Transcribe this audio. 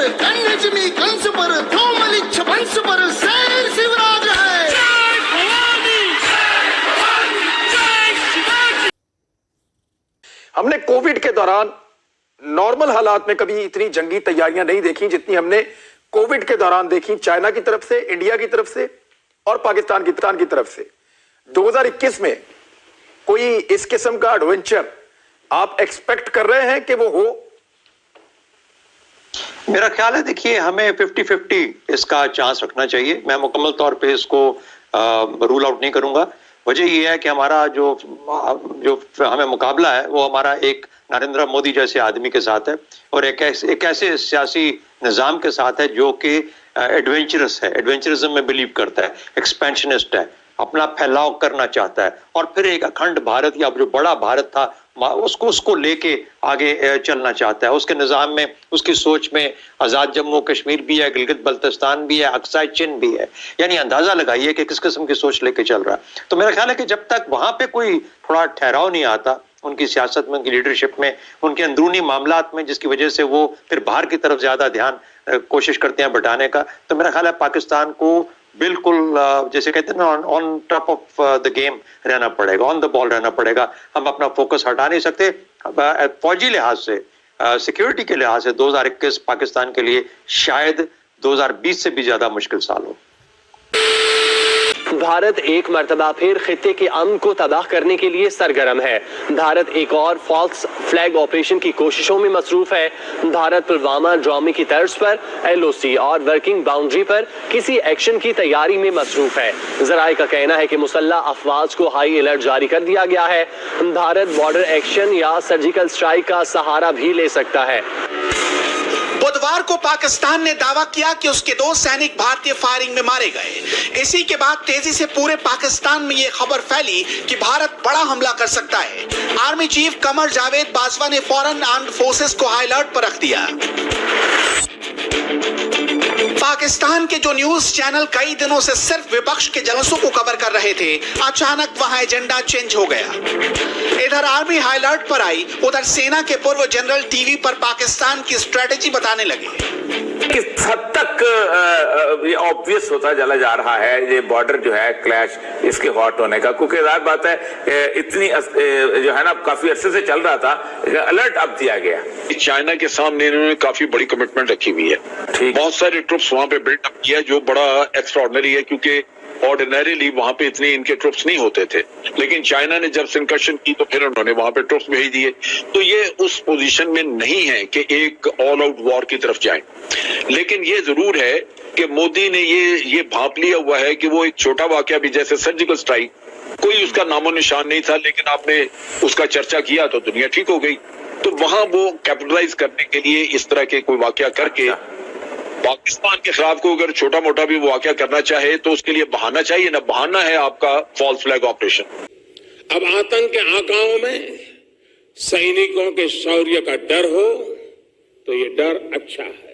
पर कन्याजमी कंस पर धूमलिच्छ वंश पर शेर शिवराज है। हमने कोविड के दौरान नॉर्मल हालात में कभी इतनी जंगी तैयारियां नहीं देखी जितनी हमने कोविड के दौरान देखी, चाइना की तरफ से, इंडिया की तरफ से और पाकिस्तान की तरफ से। 2021 में कोई इस किस्म का एडवेंचर आप एक्सपेक्ट कर रहे हैं कि वो हो? मेरा ख्याल है, देखिए, हमें 50-50 इसका चांस रखना चाहिए। मैं मुकम्मल तौर पे इसको रूल आउट नहीं करूंगा। वजह यह है कि हमारा जो हमें मुकाबला है वो हमारा एक नरेंद्र मोदी जैसे आदमी के साथ है और एक ऐसे सियासी निज़ाम के साथ है जो कि एडवेंचरस है, एडवेंचरिज्म में बिलीव करता है, एक्सपेंशनिस्ट है, अपना फैलाव करना चाहता है और फिर एक अखंड भारत या जो बड़ा भारत था उसको लेके आगे चलना चाहता है। उसके निज़ाम में, उसकी सोच में आज़ाद जम्मू कश्मीर भी है, गिलगित बल्तिस्तान भी है, अक्साई चिन भी है। यानी अंदाजा लगाइए कि किस किस्म की सोच लेके चल रहा है। तो मेरा ख्याल है कि जब तक वहां पे कोई थोड़ा ठहराव नहीं आता उनकी सियासत में, उनकी लीडरशिप में, उनके अंदरूनी मामलात में, जिसकी वजह से वो फिर बाहर की तरफ ज्यादा ध्यान कोशिश करते हैं बटाने का, तो मेरा ख्याल है पाकिस्तान को बिल्कुल जैसे कहते हैं ना, on top of the game रहना पड़ेगा, ऑन द बॉल रहना पड़ेगा। हम अपना फोकस हटा नहीं सकते। फौजी लिहाज से, सिक्योरिटी के लिहाज से 2021 पाकिस्तान के लिए शायद 2020 से भी ज्यादा मुश्किल साल हो। भारत एक मर्तबा फिर खित्ते के अमन को तबाह करने के लिए सरगर्म है। भारत एक और फॉल्स फ्लैग ऑपरेशन की कोशिशों में मसरूफ है। भारत पुलवामा ड्रामे की तर्ज पर LOC और वर्किंग बाउंड्री पर किसी एक्शन की तैयारी में मसरूफ है। जराये का कहना है कि मुसल्लह अफवाज को हाई अलर्ट जारी कर दिया गया है। भारत बॉर्डर एक्शन या सर्जिकल स्ट्राइक का सहारा भी ले सकता है। बुधवार को पाकिस्तान ने दावा किया कि उसके 2 सैनिक भारतीय फायरिंग में मारे गए। इसी के बाद तेजी से पूरे पाकिस्तान में यह खबर फैली कि भारत बड़ा हमला कर सकता है। आर्मी चीफ कमर जावेद बाजवा ने फौरन आर्म्ड फोर्सेस को हाई अलर्ट पर रख दिया। पाकिस्तान के जो न्यूज चैनल कई दिनों से सिर्फ विपक्ष के जलसों को कवर कर रहे थे, अचानक वहां एजेंडा चेंज हो गया। इधर आर्मी हाई अलर्ट पर आई, उधर सेना के पूर्व जनरल टीवी पर पाकिस्तान की स्ट्रेटेजी बताने लगे। किस हद तक ये ऑब्वियस होता चला जा रहा है ये बॉर्डर जो है क्लैश इसके हॉट होने का, क्योंकि जाहिर बात है इतनी जो है ना काफी अरसे से चल रहा था, अलर्ट अब दिया गया। चाइना के सामने इन्होंने काफी बड़ी कमिटमेंट रखी हुई है, बहुत सारे ट्रुप्स वहां पे बिल्डअप किया जो बड़ा एक्स्ट्राऑर्डिनरी है, क्योंकि ऑर्डिनरीली वहां पे इतने इनके ट्रुप्स नहीं होते थे। लेकिन चाइना ने जब इंकर्शन की तो फिर उन्होंने वहां पे ट्रुप्स भेज दिए। तो ये उस पोजीशन में नहीं है कि एक ऑल आउट वॉर की तरफ जाए। लेकिन ये जरूर है कि मोदी ने ये भांप लिया हुआ है कि वो एक छोटा वाकया भी, जैसे सर्जिकल स्ट्राइक, कोई उसका नामो निशान नहीं था, लेकिन आपने उसका चर्चा किया तो दुनिया ठीक हो गई। तो वहां वो कैपिटलाइज करने के लिए इस तरह के कोई वाकया करके पाकिस्तान के खिलाफ को अगर छोटा मोटा भी वाकया करना चाहे तो उसके लिए बहाना चाहिए ना। बहाना है आपका फॉल्स फ्लैग ऑपरेशन। अब आतंक के आकाओं में सैनिकों के शौर्य का डर हो तो ये डर अच्छा है।